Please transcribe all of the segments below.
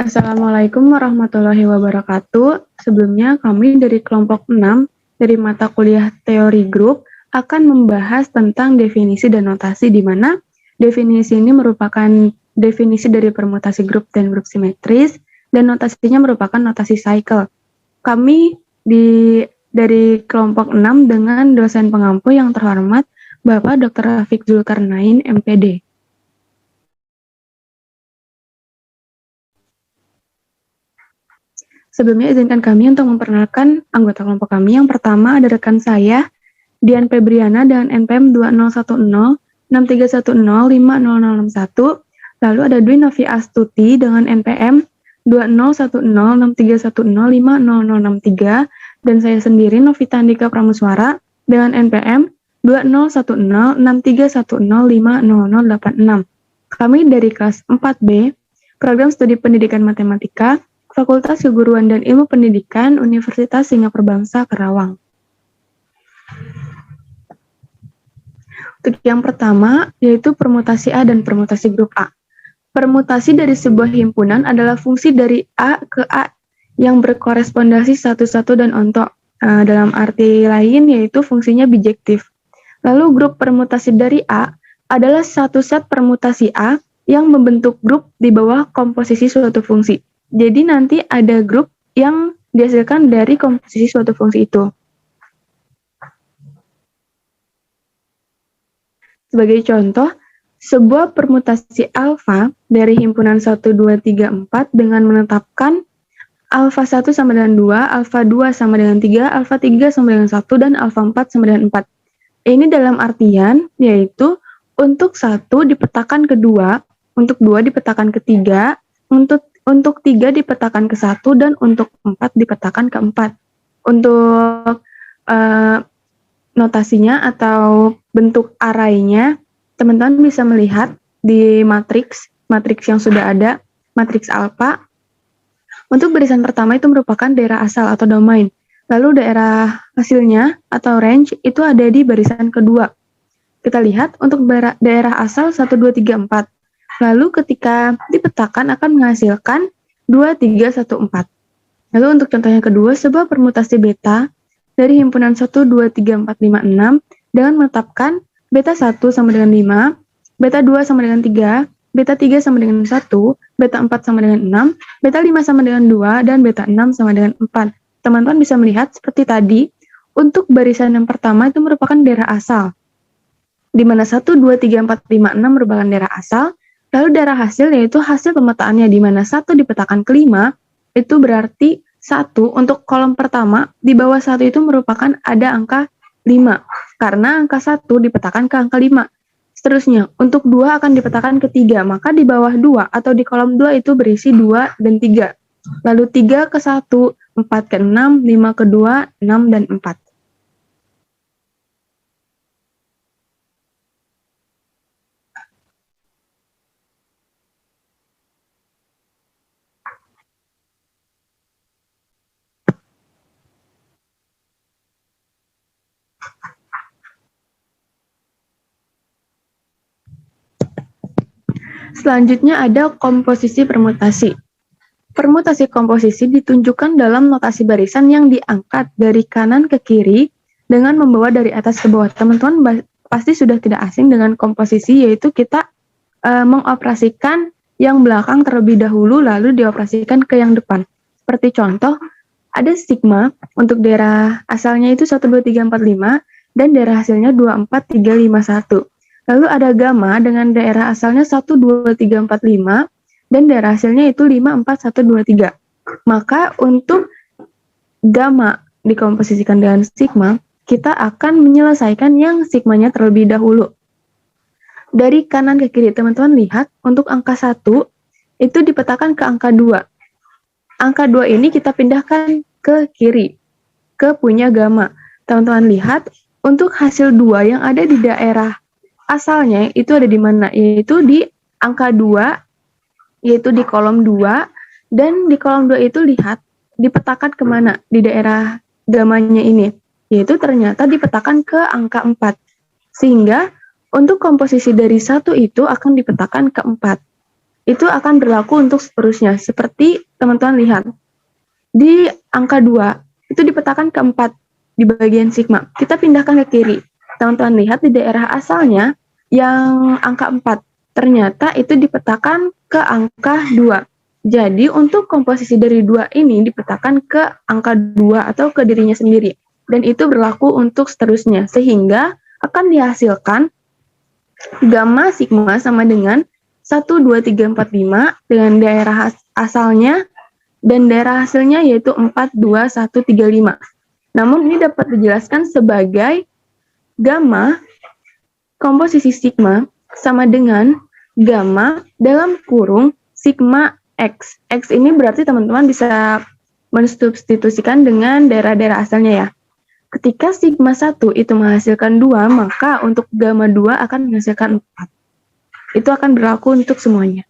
Assalamualaikum warahmatullahi wabarakatuh. Sebelumnya kami dari kelompok 6 dari mata kuliah teori grup akan membahas tentang definisi dan notasi, di mana definisi ini merupakan definisi dari permutasi grup dan grup simetris, dan notasinya merupakan notasi cycle. Kami dari kelompok 6 dengan dosen pengampu yang terhormat Bapak Dr. Rafiq Zulkarnain, MPD. Sebelumnya izinkan kami untuk memperkenalkan anggota kelompok kami. Yang pertama ada rekan saya, Dian Febriana dengan NPM 201063105061. Lalu ada Dwi Novi Astuti dengan NPM 201063105063. Dan saya sendiri Novita Andika Pramuswara dengan NPM 201063105086. Kami dari kelas 4B, Program Studi Pendidikan Matematika, Fakultas Keguruan dan Ilmu Pendidikan, Universitas Singapura Bangsa, Karawang. Untuk yang pertama, yaitu permutasi A dan permutasi grup A. Permutasi dari sebuah himpunan adalah fungsi dari A ke A yang berkorespondasi satu-satu dan onto. Dalam arti lain, yaitu fungsinya bijektif. Lalu grup permutasi dari A adalah satu set permutasi A yang membentuk grup di bawah komposisi suatu fungsi. Jadi nanti ada grup yang dihasilkan dari komposisi suatu fungsi itu. Sebagai contoh, sebuah permutasi alfa dari himpunan 1, 2, 3, 4 dengan menetapkan alfa 1 sama dengan 2, alfa 2 sama dengan 3, alfa 3 sama dengan 1, dan alfa 4 sama dengan 4. Ini dalam artian, yaitu untuk 1 dipetakan ke 2, untuk 2 dipetakan ke 3, untuk 3 dipetakan ke 1, dan untuk 4 dipetakan ke 4. Untuk notasinya atau bentuk arraynya, teman-teman bisa melihat di matriks yang sudah ada, matriks alfa. Untuk barisan pertama itu merupakan daerah asal atau domain. Lalu daerah hasilnya atau range itu ada di barisan kedua. Kita lihat untuk daerah asal 1, 2, 3, 4. Lalu ketika dipetakan akan menghasilkan 2, 3, 1, 4. Lalu untuk contoh yang kedua, sebuah permutasi beta dari himpunan 1, 2, 3, 4, 5, 6 dengan menetapkan beta 1 sama dengan 5, beta 2 sama dengan 3, beta 3 sama dengan 1, beta 4 sama dengan 6, beta 5 sama dengan 2, dan beta 6 sama dengan 4. Teman-teman bisa melihat seperti tadi, untuk barisan yang pertama itu merupakan daerah asal, di mana 1, 2, 3, 4, 5, 6 merupakan daerah asal. Lalu daerah hasil yaitu hasil pemetaannya, di mana 1 dipetakan ke 5, itu berarti 1 untuk kolom pertama, di bawah 1 itu merupakan ada angka 5, karena angka 1 dipetakan ke angka 5. Seterusnya, untuk 2 akan dipetakan ke 3, maka di bawah 2 atau di kolom 2 itu berisi 2 dan 3. Lalu 3 ke 1, 4 ke 6, 5 ke 2, 6 dan 4. Selanjutnya ada komposisi permutasi. Permutasi komposisi ditunjukkan dalam notasi barisan yang diangkat dari kanan ke kiri dengan membawa dari atas ke bawah. Teman-teman pasti sudah tidak asing dengan komposisi, yaitu kita mengoperasikan yang belakang terlebih dahulu lalu dioperasikan ke yang depan. Seperti contoh, ada sigma untuk daerah asalnya itu 1, 2, 3, 4, 5 dan daerah hasilnya 2, 4, 3, 5, 1. Lalu ada gamma dengan daerah asalnya 1, 2, 3, 4, 5 dan daerah hasilnya itu 5, 4, 1, 2, 3. Maka untuk gamma dikomposisikan dengan sigma, kita akan menyelesaikan yang sigmanya terlebih dahulu. Dari kanan ke kiri, teman-teman lihat untuk angka 1 itu dipetakan ke angka 2. Angka 2 ini kita pindahkan ke kiri, ke punya gamma. Teman-teman lihat untuk hasil 2 yang ada di daerah asalnya itu ada di mana? Yaitu di angka 2, yaitu di kolom 2, dan di kolom 2 itu lihat dipetakan kemana di daerah gamanya ini, yaitu ternyata dipetakan ke angka 4. Sehingga untuk komposisi dari 1 itu akan dipetakan ke 4. itu akan berlaku untuk seterusnya. Seperti teman-teman lihat, di angka 2, itu dipetakan ke 4 di bagian sigma. Kita pindahkan ke kiri. Teman-teman lihat di daerah asalnya yang angka 4, ternyata itu dipetakan ke angka 2. Jadi untuk komposisi dari 2 ini dipetakan ke angka 2 atau ke dirinya sendiri. Dan itu berlaku untuk seterusnya. Sehingga akan dihasilkan gamma sigma sama dengan 1, 2, 3, 4, 5 dengan daerah asalnya dan daerah hasilnya yaitu 4, 2, 1, 3, 5. Namun ini dapat dijelaskan sebagai gamma komposisi sigma sama dengan gamma dalam kurung sigma X. X ini berarti teman-teman bisa mensubstitusikan dengan daerah-daerah asalnya ya. Ketika sigma 1 itu menghasilkan 2, maka untuk gamma 2 akan menghasilkan 4. Itu akan berlaku untuk semuanya.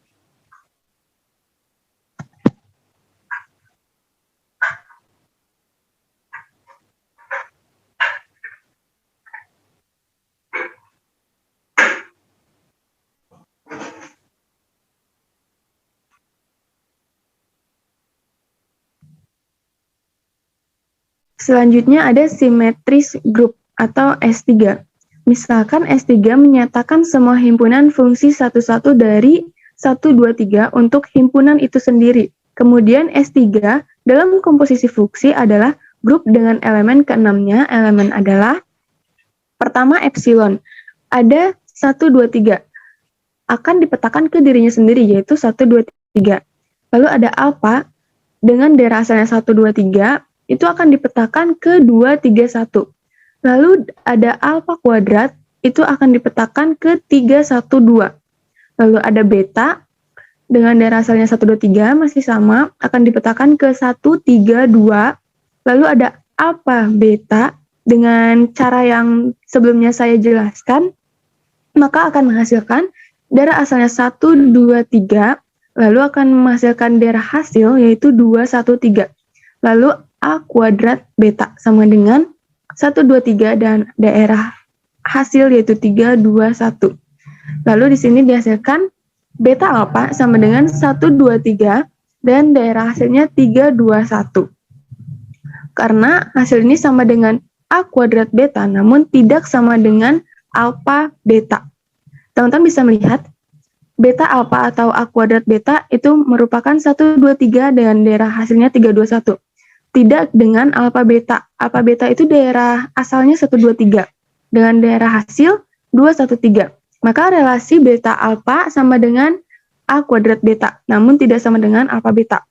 Selanjutnya ada simetris grup atau S3. Misalkan S3 menyatakan semua himpunan fungsi satu-satu dari 1, 2, 3 untuk himpunan itu sendiri. Kemudian S3 dalam komposisi fungsi adalah grup dengan elemen ke-6-nya. Elemen adalah pertama epsilon. Ada 1, 2, 3. Akan dipetakan ke dirinya sendiri yaitu 1, 2, 3. Lalu ada alpha dengan daerah asalnya 1, 2, 3. Itu akan dipetakan ke 2, 3, 1. Lalu ada alpha kuadrat, itu akan dipetakan ke 3, 1, 2. Lalu ada beta, dengan daerah asalnya 1, 2, 3, masih sama, akan dipetakan ke 1, 3, 2. Lalu ada alpha beta, dengan cara yang sebelumnya saya jelaskan, maka akan menghasilkan daerah asalnya 1, 2, 3, lalu akan menghasilkan daerah hasil, yaitu 2, 1, 3. Lalu A kuadrat beta sama dengan 1, 2, 3 dan daerah hasil yaitu 3, 2, 1. Lalu di sini dihasilkan beta alpha sama dengan 1, 2, 3 dan daerah hasilnya 3, 2, 1. Karena hasil ini sama dengan A kuadrat beta namun tidak sama dengan alpha beta. Teman-teman bisa melihat beta alpha atau A kuadrat beta itu merupakan 1, 2, 3 dengan daerah hasilnya 3, 2, 1. Tidak dengan alpha beta. Alpha beta itu daerah asalnya 1, 2, 3. Dengan daerah hasil 2, 1, 3. Maka relasi beta alpha sama dengan A kuadrat beta, namun tidak sama dengan alpha beta.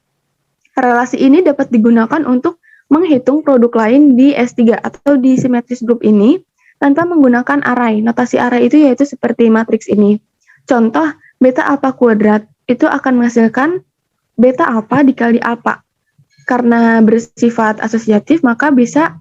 Relasi ini dapat digunakan untuk menghitung produk lain di S3 atau di simetris group ini tanpa menggunakan array. Notasi array itu yaitu seperti matriks ini. Contoh, beta alpha kuadrat itu akan menghasilkan beta alpha dikali alpha. Karena bersifat asosiatif, maka bisa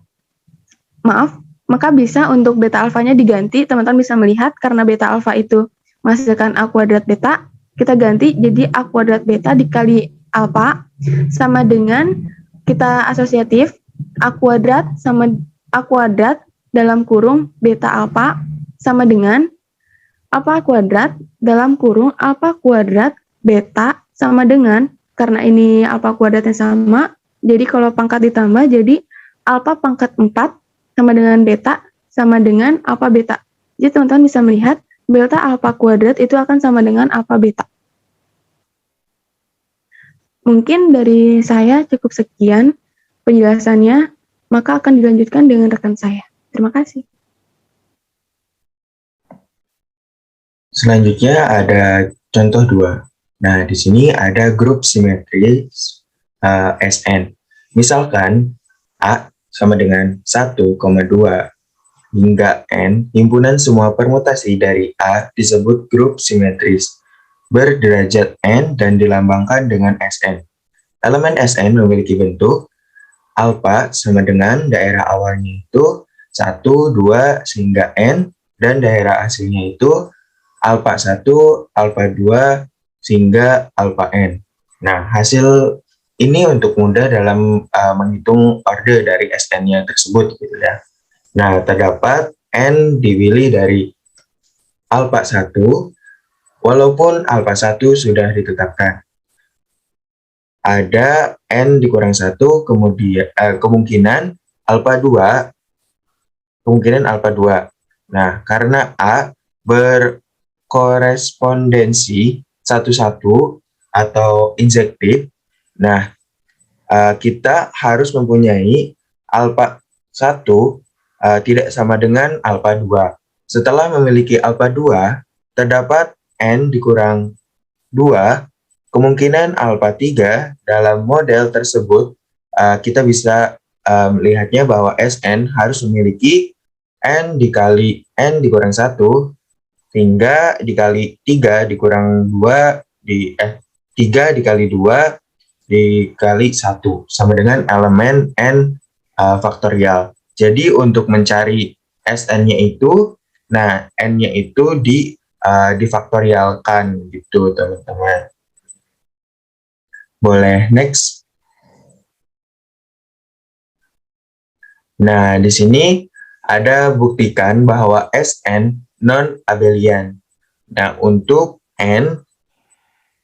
untuk beta alfanya diganti. Teman-teman bisa melihat karena beta alfa itu menghasilkan A kuadrat beta, kita ganti jadi A kuadrat beta dikali alfa sama dengan kita asosiatif A kuadrat sama A kuadrat dalam kurung beta alfa sama dengan alfa kuadrat dalam kurung alfa kuadrat beta sama dengan, karena ini alfa kuadratnya sama, jadi kalau pangkat ditambah jadi alfa pangkat 4 sama dengan beta sama dengan alfa beta. Jadi teman-teman bisa melihat delta alfa kuadrat itu akan sama dengan alfa beta. Mungkin dari saya cukup sekian penjelasannya, maka akan dilanjutkan dengan rekan saya. Terima kasih. Selanjutnya ada contoh 2. Nah, di sini ada grup simetris Sn. Misalkan A sama dengan 1,2 hingga N, himpunan semua permutasi dari A disebut grup simetris berderajat N dan dilambangkan dengan Sn. Elemen Sn memiliki bentuk alpha sama dengan daerah awalnya itu 1, 2, sehingga N, dan daerah hasilnya itu alpha 1, alpha 2, sehingga alpha N. Nah, hasil ini untuk mudah dalam menghitung order dari Sn-nya tersebut gitu ya. Nah, terdapat N dipilih dari alpha 1 walaupun alfa 1 sudah ditetapkan. Ada N dikurang 1, kemudian kemungkinan alfa 2. Nah, karena A berkorespondensi satu-satu atau injektif, nah kita harus mempunyai alfa 1 tidak sama dengan alfa 2. Setelah memiliki alfa 2, terdapat N dikurang 2, kemungkinan alfa 3 dalam model tersebut kita bisa melihatnya bahwa Sn harus memiliki N dikali N dikurang 1 hingga dikali 3 dikurang 2 3 dikali 2 dikali 1 sama dengan elemen N faktorial. Jadi untuk mencari Sn-nya itu, nah N-nya itu difaktorialkan gitu teman-teman. Boleh next. Nah, di sini ada buktikan bahwa Sn non-abelian. Nah, untuk N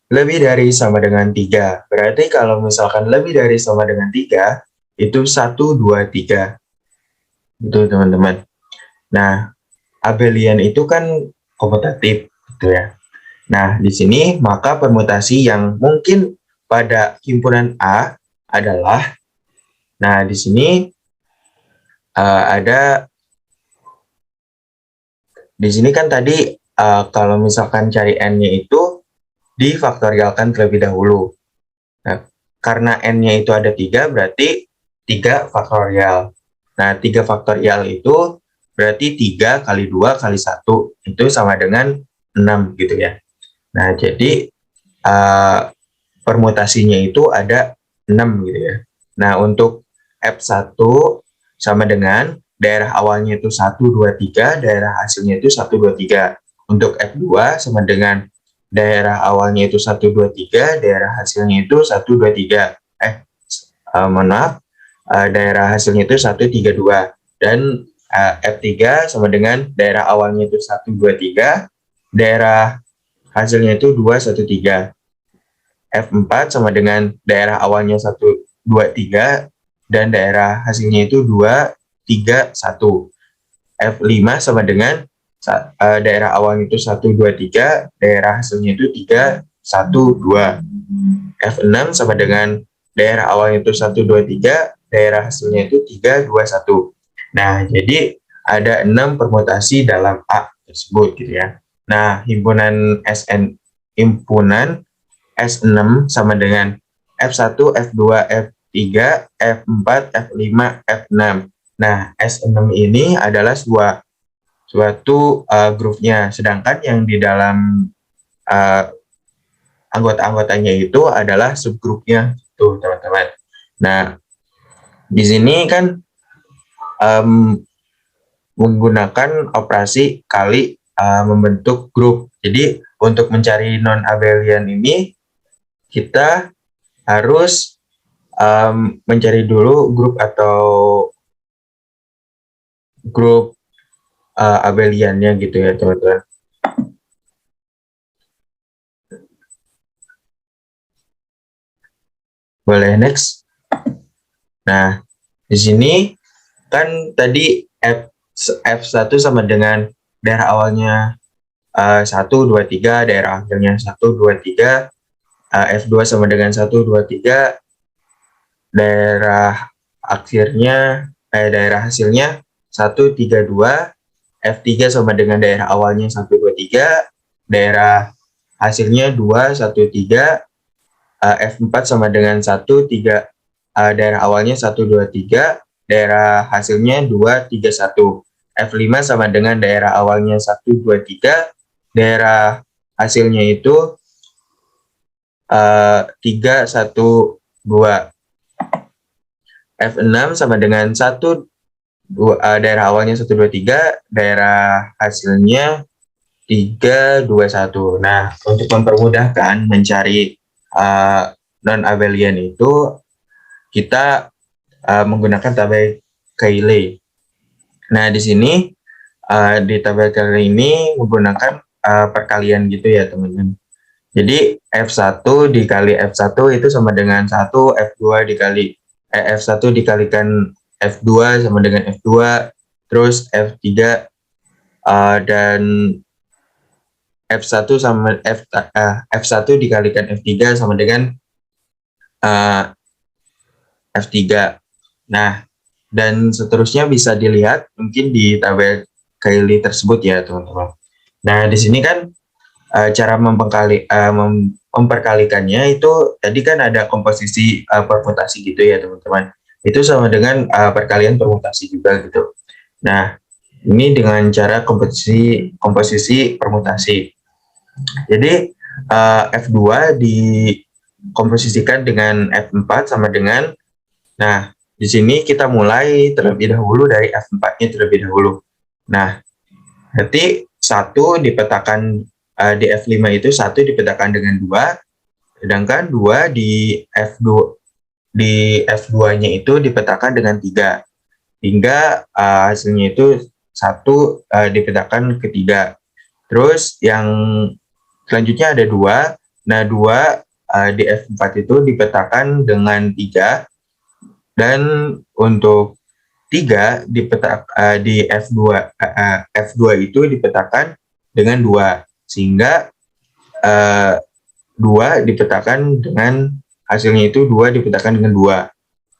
lebih dari sama dengan 3. Berarti kalau misalkan lebih dari sama dengan 3, itu 1, 2, 3. Gitu teman-teman. Nah, abelian itu kan komutatif gitu ya. Nah, di sini maka permutasi yang mungkin pada himpunan A adalah, nah di sini ada, di sini kan tadi kalau misalkan cari N-nya itu difaktorialkan terlebih dahulu. Nah, karena N-nya itu ada 3, berarti 3 faktorial. Nah, 3 faktorial itu berarti 3 kali 2 kali 1, itu sama dengan 6 gitu ya. Nah, jadi permutasinya itu ada 6 gitu ya. Nah, untuk F1 sama dengan daerah awalnya itu 1, 2, 3, daerah hasilnya itu 1, 2, 3. Untuk F2 sama dengan daerah awalnya itu 1, 2, 3, daerah hasilnya itu 1, 2, 3. Mohon maaf, daerah hasilnya itu 1, 3, 2. Dan F3 sama dengan daerah awalnya itu 1, 2, 3, daerah hasilnya itu 2, 1, 3. F4 sama dengan daerah awalnya 1, 2, 3, dan daerah hasilnya itu 2, 3, 1. F5 sama dengan daerah awalnya itu 1, 2, 3, daerah hasilnya itu 3, 1, 2. F6 sama dengan daerah awalnya itu 1, 2, 3, daerah hasilnya itu 3, 2, 1. Nah, jadi ada 6 permutasi dalam A tersebut gitu ya. Nah, himpunan S6 sama dengan F1, F2, F3, F4, F5, F6. Nah, S6 ini adalah suatu grupnya, sedangkan yang di dalam anggota-anggotanya itu adalah subgrupnya, tuh teman-teman. Nah, di sini kan menggunakan operasi kali membentuk grup. Jadi untuk mencari non-abelian ini kita harus mencari dulu grup atau grup abeliannya gitu ya teman-teman. Boleh next. Nah, di sini kan tadi F1 sama dengan daerah awalnya 1, 2, 3, daerah akhirnya 1, 2, 3, F2 sama dengan 1, 2, 3, daerah akhirnya daerah hasilnya 1, 3, 2, F3 sama dengan daerah awalnya 1, 2, 3, daerah hasilnya 2, 1, 3, F4 sama dengan 1, 3, daerah awalnya 1, 2, 3, daerah hasilnya 2, 3, 1. F5 sama dengan daerah awalnya 1, 2, 3, daerah hasilnya itu 3, 1, 2. F6 sama dengan 1, 2, daerah awalnya 1, 2, 3, daerah hasilnya 3, 2, 1. Nah, untuk mempermudahkan mencari non-abelian itu, kita menggunakan tabel Cayley. Nah, di sini di tabel Cayley ini menggunakan perkalian gitu ya teman-teman. Jadi F1 dikali F1 itu sama dengan 1, F2 dikali F1 dikalikan F2 sama dengan F2, terus F3 dan F1 sama F1 dikalikan F3 sama dengan F3. Nah, dan seterusnya bisa dilihat mungkin di tabel Cayley tersebut ya teman-teman. Nah, di sini kan cara memperkalikannya itu tadi kan ada komposisi permutasi gitu ya teman-teman. Itu sama dengan perkalian permutasi juga gitu. Nah, ini dengan cara komposisi permutasi. Jadi F2 dikomposisikan dengan F4 sama dengan, nah di sini kita mulai terlebih dahulu dari F4-nya terlebih dahulu. Nah, berarti 1 dipetakan di F5 itu 1 dipetakan dengan 2, sedangkan 2 di F2-nya itu dipetakan dengan 3. Hingga hasilnya itu 1 dipetakan ke 3. Terus yang selanjutnya ada 2. Nah, 2 di F4 itu dipetakan dengan 3. Dan untuk 3 di F2 itu dipetakan dengan 2, sehingga 2 dipetakan dengan hasilnya itu 2 dipetakan dengan 2.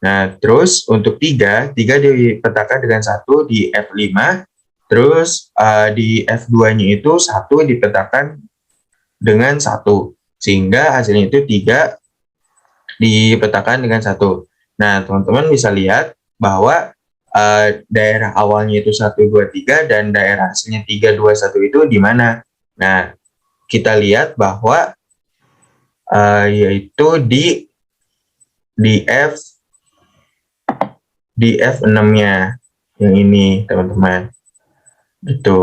Nah, terus untuk 3 dipetakan dengan 1 di F5, terus di F2-nya itu 1 dipetakan dengan 1, sehingga hasilnya itu 3 dipetakan dengan 1. Nah, teman-teman bisa lihat bahwa daerah awalnya itu 1, 2, 3 dan daerah hasilnya 3, 2, 1 itu di mana? Nah, kita lihat bahwa yaitu di F6-nya yang ini, teman-teman. Gitu.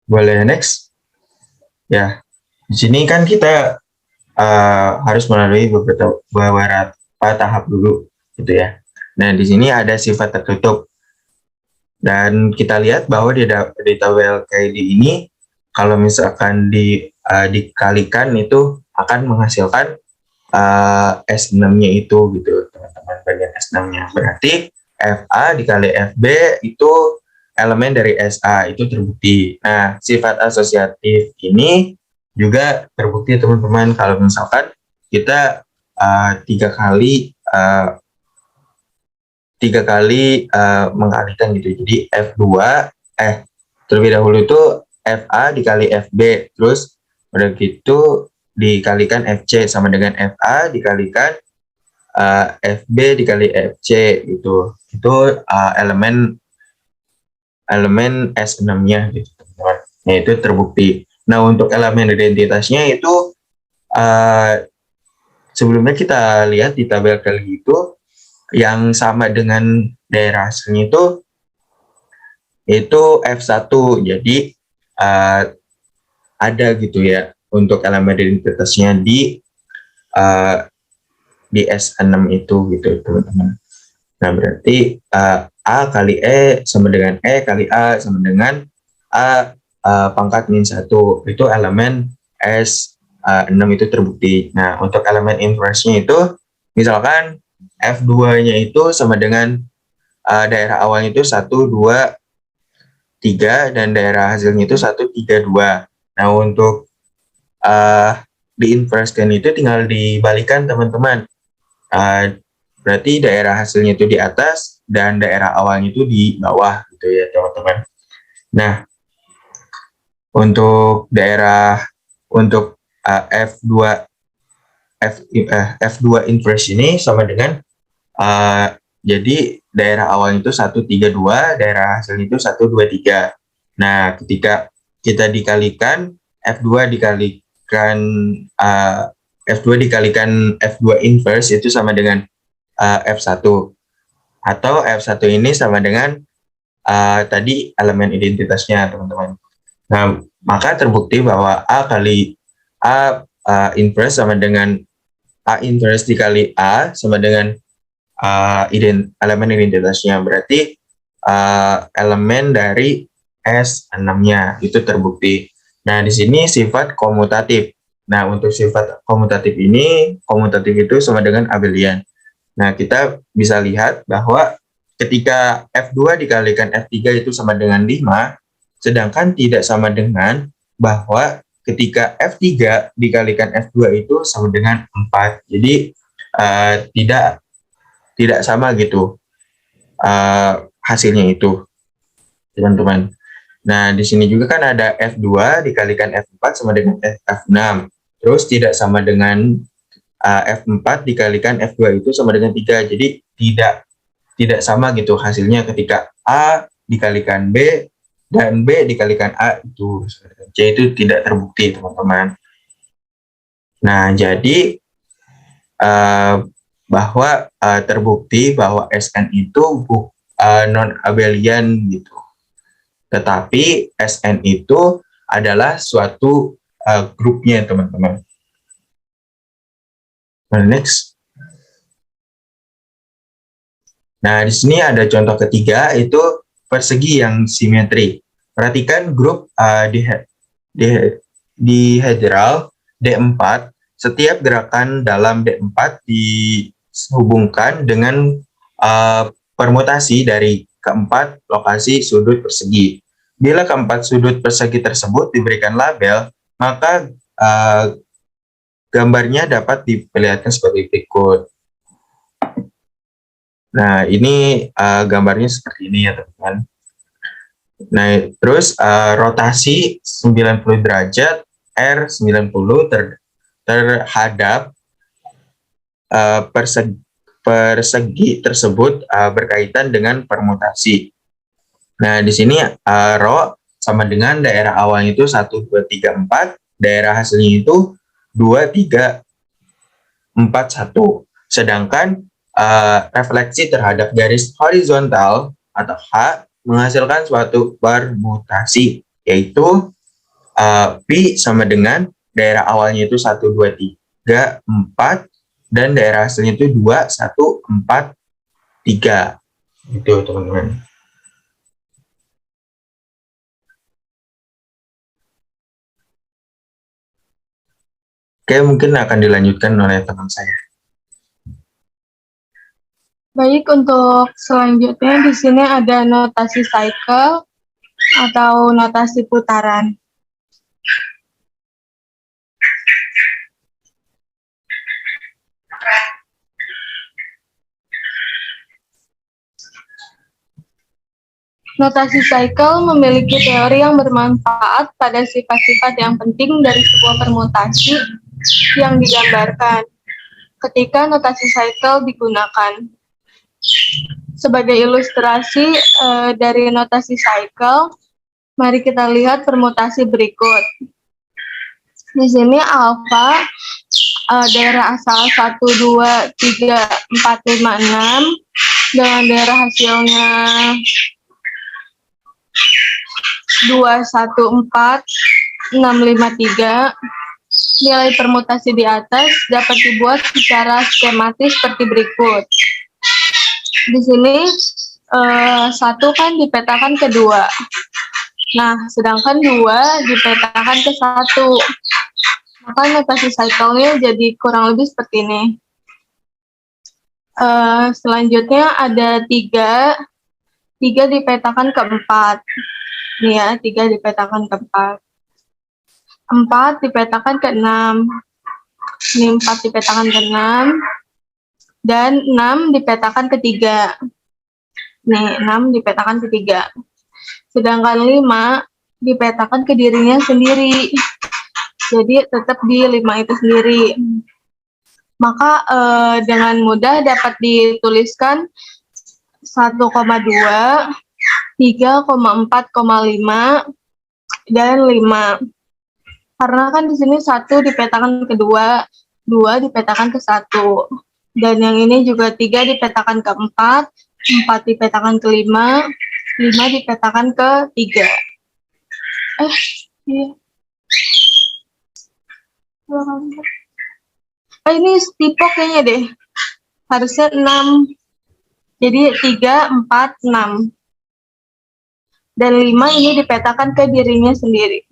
Boleh next? Ya, di sini kan kita harus melalui beberapa tahap dulu, gitu ya. Nah, di sini ada sifat tertutup. Dan kita lihat bahwa di tabel KD ini, kalau misalkan dikalikan itu akan menghasilkan S6-nya itu, gitu, teman-teman, bagian S6-nya. Berarti FA dikali FB itu elemen dari SA, itu terbukti. Nah, sifat asosiatif ini juga terbukti, teman-teman, kalau misalkan kita tiga kali mengalihkan gitu. Jadi terlebih dahulu itu FA dikali FB, terus udah gitu dikalikan FC sama dengan FA dikalikan FB dikali FC gitu. Itu elemen S6-nya gitu, teman-teman. Nah, itu terbukti. Nah, untuk elemen identitasnya itu sebelumnya kita lihat di tabel kali itu yang sama dengan daerah hasilnya itu F1. Jadi ada gitu ya untuk elemen identitasnya di S6 itu gitu, teman-teman. Nah, berarti A kali E sama dengan E kali A sama dengan A pangkat min 1. Itu elemen S6 itu terbukti. Nah, untuk elemen inverse-nya itu misalkan F2-nya itu sama dengan daerah awalnya itu 1, 2, 3 dan daerah hasilnya itu 1, 3, 2. Nah, untuk diinverskan itu tinggal dibalikan, teman-teman. Berarti daerah hasilnya itu di atas dan daerah awalnya itu di bawah gitu ya, teman-teman. Nah, untuk F2 inverse ini sama dengan jadi daerah awalnya itu 1, 3, 2, daerah hasilnya itu 1, 2, 3. Nah, ketika kita dikalikan F2 dikalikan F2 inverse itu sama dengan F1. Atau F1 ini sama dengan tadi elemen identitasnya, teman-teman. Nah, maka terbukti bahwa A kali A inverse sama dengan A inverse dikali A sama dengan elemen identitasnya. Berarti elemen dari S6-nya itu terbukti. Nah, di sini sifat komutatif. Nah, untuk sifat komutatif ini, komutatif itu sama dengan abelian. Nah, kita bisa lihat bahwa ketika F2 dikalikan F3 itu sama dengan 5, sedangkan tidak sama dengan bahwa ketika F3 dikalikan F2 itu sama dengan 4. Jadi tidak sama gitu hasilnya itu, teman-teman. Nah, di sini juga kan ada F2 dikalikan F4 sama dengan F6. Terus tidak sama dengan F4 dikalikan F2 itu sama dengan 3. Jadi tidak sama gitu hasilnya ketika A dikalikan B dan B dikalikan A itu C itu tidak terbukti, teman-teman. Nah, jadi bahwa terbukti bahwa SN itu non abelian gitu. Tetapi SN itu adalah suatu grupnya, teman-teman. Next. Nah, di sini ada contoh ketiga, itu persegi yang simetri. Perhatikan grup dihedral D4, setiap gerakan dalam D4 dihubungkan dengan permutasi dari keempat lokasi sudut persegi. Bila keempat sudut persegi tersebut diberikan label, maka gambarnya dapat diperlihatkan sebagai berikut. Nah, ini gambarnya seperti ini ya, teman-teman. Nah, terus rotasi 90 derajat R90 terhadap persegi tersebut berkaitan dengan permutasi. Nah, di sini rho sama dengan daerah awalnya itu 1, 2, 3, 4, daerah hasilnya itu 2, 3, 4, 1. Sedangkan refleksi terhadap garis horizontal atau H menghasilkan suatu permutasi, yaitu Pi sama dengan daerah awalnya itu 1, 2, 3, 4, dan daerah hasilnya itu 2, 1, 4, 3. Itu, teman-teman. Oke, mungkin akan dilanjutkan oleh teman saya. Baik, untuk selanjutnya di sini ada notasi cycle atau notasi putaran. Notasi cycle memiliki teori yang bermanfaat pada sifat-sifat yang penting dari sebuah permutasi yang digambarkan ketika notasi cycle digunakan. Sebagai ilustrasi dari notasi cycle, mari kita lihat permutasi berikut. Di sini alfa daerah asal 1, 2, 3, 4, 5, 6 dengan daerah hasilnya 2, 1, 4, 6, 5, 3. Nilai permutasi di atas dapat dibuat secara skematis seperti berikut. Di sini 1 kan dipetakan ke 2. Nah, sedangkan 2 dipetakan ke 1. Maka notasi cycle-nya jadi kurang lebih seperti ini. Selanjutnya ada 3. 3 dipetakan ke 4. Nih ya, 3 dipetakan ke 4. 4 dipetakan ke 6. Ini 4 dipetakan ke 6. Dan 6 dipetakan ke 3. Nih, 6 dipetakan ke 3. Sedangkan 5 dipetakan ke dirinya sendiri. Jadi tetap di 5 itu sendiri. Maka dengan mudah dapat dituliskan 1,2, 3,4,5, dan 5. Karena kan di sini 1 dipetakan ke 2, 2 dipetakan ke 1. Dan yang ini juga 3 dipetakan ke 4, 4 dipetakan ke 5, 5 dipetakan ke 3. Iya. Ini tipe kayaknya deh. Harusnya 6. Jadi 3, 4, 6. Dan 5 ini dipetakan ke dirinya sendiri.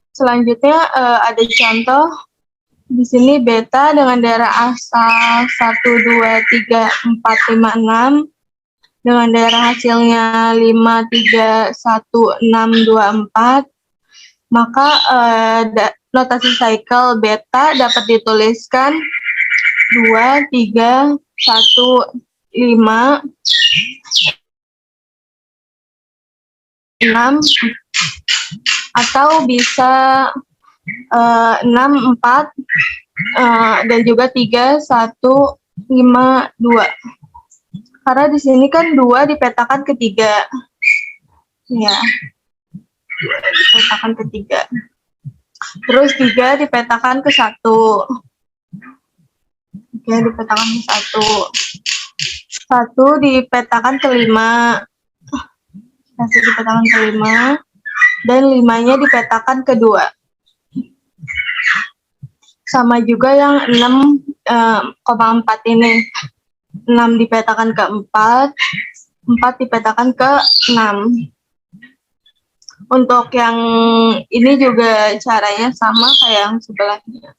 Selanjutnya ada contoh. Di sini beta dengan daerah asal 1, 2, 3, 4, 5, 6. Dengan daerah hasilnya 5, 3, 1, 6, 2, 4. Maka notasi cycle beta dapat dituliskan 2, 3, 1, 5, 6, atau bisa 6, 4, dan juga 3, 1, 5, 2. Karena di sini kan 2 dipetakan ke 3. Ya, 2 dipetakan ke 3. Terus 3 dipetakan ke 1. 3 dipetakan ke 1. 1 dipetakan ke 5. 1 dipetakan ke 5. Dan 5-nya dipetakan ke 2. Sama juga yang 6,4 ini. 6 dipetakan ke 4. 4 dipetakan ke 6. Untuk yang ini juga caranya sama kayak yang sebelahnya.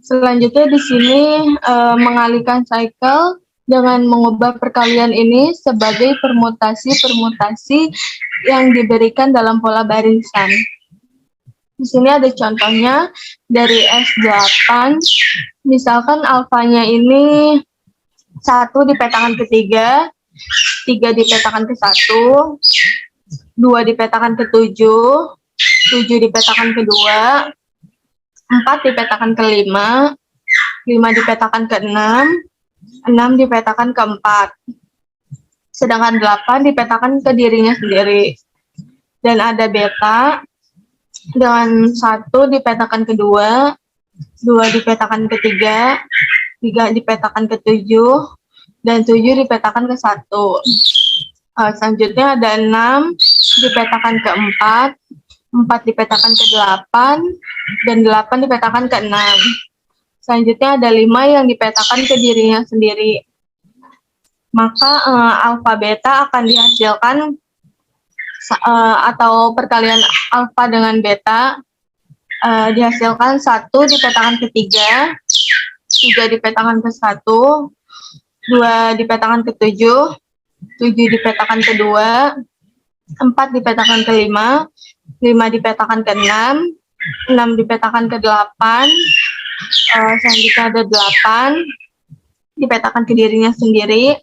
Selanjutnya di sini mengalihkan cycle dengan mengubah perkalian ini sebagai permutasi-permutasi yang diberikan dalam pola barisan. Di sini ada contohnya dari S8. Misalkan alfanya ini 1 dipetakan ke 3, 3 dipetakan ke 1, 2 dipetakan ke 7, 7 dipetakan ke 2, 4 dipetakan ke 5, 5 dipetakan ke 6, 6 dipetakan ke 4. Sedangkan 8 dipetakan ke dirinya sendiri. Dan ada beta dengan 1 dipetakan ke 2, 2 dipetakan ke 3, 3 dipetakan ke 7, dan 7 dipetakan ke 1. Selanjutnya ada 6 dipetakan ke 4, 4 dipetakan ke 8, dan 8 dipetakan ke 6. Selanjutnya ada 5 yang dipetakan ke dirinya sendiri. Maka alfa beta akan dihasilkan atau perkalian alfa dengan beta dihasilkan 1 dipetakan ke 3, 3 dipetakan ke 1, 2 dipetakan ke 7, 7 dipetakan ke 2, 4 dipetakan ke 5, 5 dipetakan ke 6, 6 dipetakan ke 8, selanjutnya ada 8 dipetakan ke dirinya sendiri,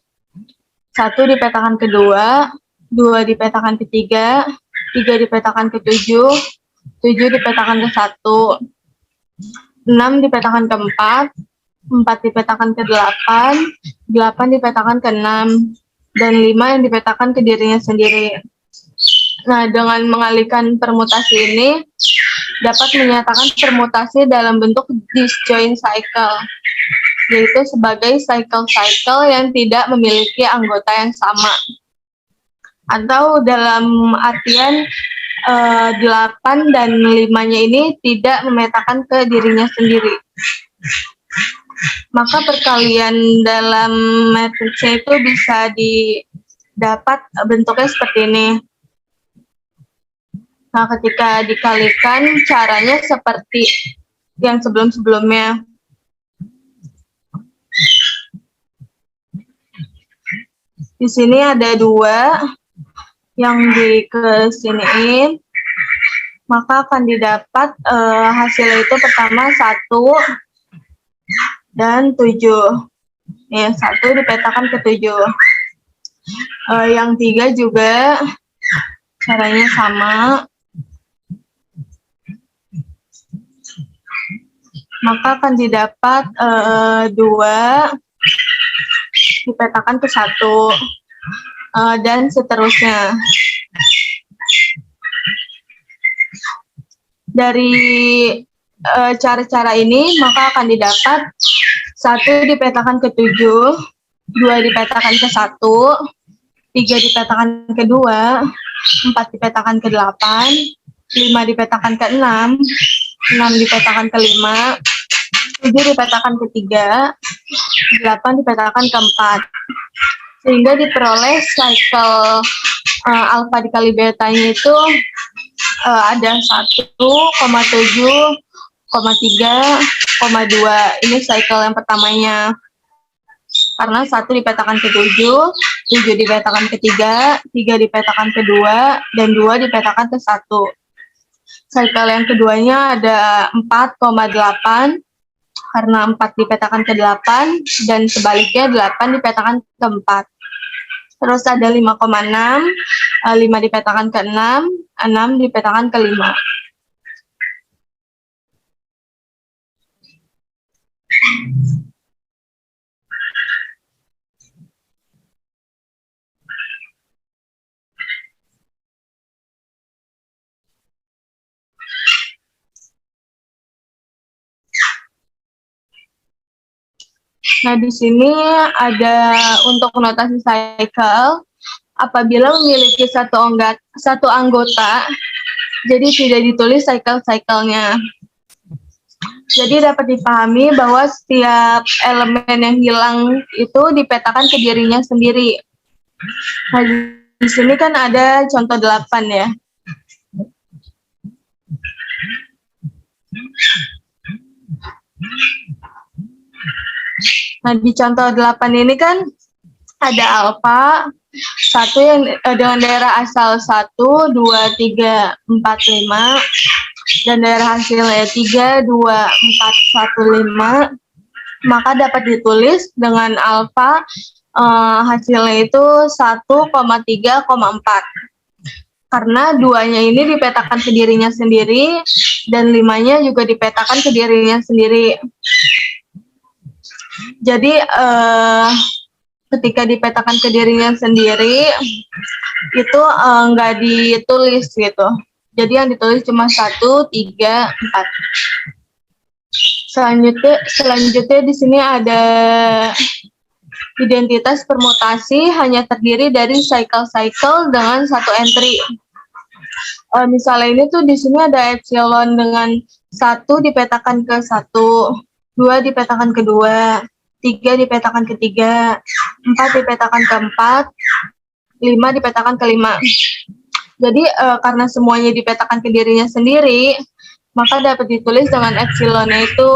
1 dipetakan ke 2, 2 dipetakan ke 3, 3 dipetakan ke 7, 7 dipetakan ke 1, 6 dipetakan ke 4, 4 dipetakan ke 8, 8 dipetakan ke 6, dan 5 yang dipetakan ke dirinya sendiri. Nah, dengan mengalihkan permutasi ini, dapat menyatakan permutasi dalam bentuk disjoint cycle, yaitu sebagai cycle-cycle yang tidak memiliki anggota yang sama. Atau dalam artian 8 dan 5-nya ini tidak memetakan ke dirinya sendiri. Maka perkalian dalam matriksnya itu bisa didapat bentuknya seperti ini. Nah, ketika dikalikan, caranya seperti yang sebelum-sebelumnya. Di sini ada 2 yang dikesiniin, maka akan didapat hasil itu pertama 1 dan 7. Ya, 1 dipetakan ke 7. Yang 3 juga caranya sama. Maka akan didapat 2 dipetakan ke 1, dan seterusnya. Dari cara-cara ini maka akan didapat 1 dipetakan ke 7, 2 dipetakan ke 1, 3 dipetakan ke 2, 4 dipetakan ke 8, 5 dipetakan ke 6, 6 dipetakan ke 5, 7 dipetakan ke 3, 8 dipetakan ke 4. Sehingga diperoleh cycle alfa dikali betanya itu ada 1,7, 3, 2. Ini cycle yang pertamanya. Karena 1 dipetakan ke 7, 7 dipetakan ke 3, 3 dipetakan ke 2, dan 2 dipetakan ke 1. Cycle yang keduanya ada 4,8, karena 4 dipetakan ke 8, dan sebaliknya 8 dipetakan ke 4. Terus ada 5,6, 5 dipetakan ke 6, 6 dipetakan ke 5. Nah, di sini ada untuk notasi cycle, apabila memiliki satu anggota, jadi tidak ditulis cycle-cyclenya. Jadi dapat dipahami bahwa setiap elemen yang hilang itu dipetakan ke dirinya sendiri. Nah, di sini kan ada contoh 8 ya. Nah, di contoh 8 ini kan ada alfa, 1 yang dengan daerah asal 1, 2, 3, 4, 5, dan daerah hasilnya 3, 2, 4, 1, 5, maka dapat ditulis dengan alfa hasilnya itu 1,3,4. Karena 2-nya ini dipetakan ke dirinya sendiri, dan 5-nya juga dipetakan ke dirinya sendiri. Jadi ketika dipetakan ke dirinya sendiri itu nggak ditulis gitu. Jadi yang ditulis cuma 1, 3, 4. Selanjutnya di sini ada identitas permutasi hanya terdiri dari cycle-cycle dengan 1 entry. Misalnya ini tuh di sini ada epsilon dengan 1 dipetakan ke 1, 2 dipetakan ke 2, 3 dipetakan ke 3, 4 dipetakan ke 4, 5 dipetakan ke 5. Jadi karena semuanya dipetakan ke dirinya sendiri, maka dapat ditulis dengan epsilonnya itu,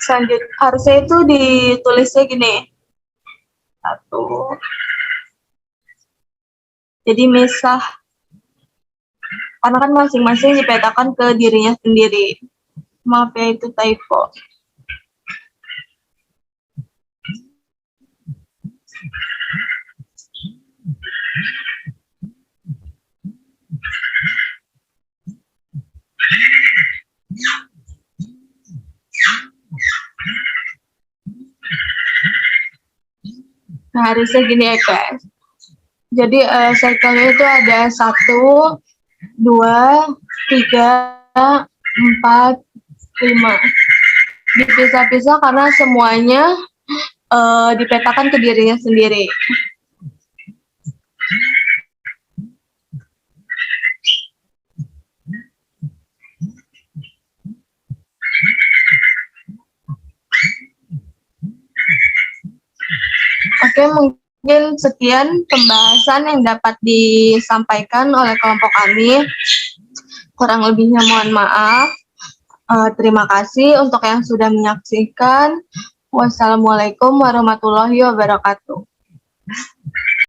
selanjutnya harusnya itu ditulisnya gini, 1. Jadi misah, karena kan masing-masing dipetakan ke dirinya sendiri. Maaf ya, itu typo. Nah, harusnya gini ya guys. Jadi cycle-nya itu ada 1, 2, 3, 4, 5. Dipisah-pisah karena semuanya dipetakan ke dirinya sendiri. Oke, mungkin sekian pembahasan yang dapat disampaikan oleh kelompok kami. Kurang lebihnya mohon maaf. Terima kasih untuk yang sudah menyaksikan. Wassalamualaikum warahmatullahi wabarakatuh.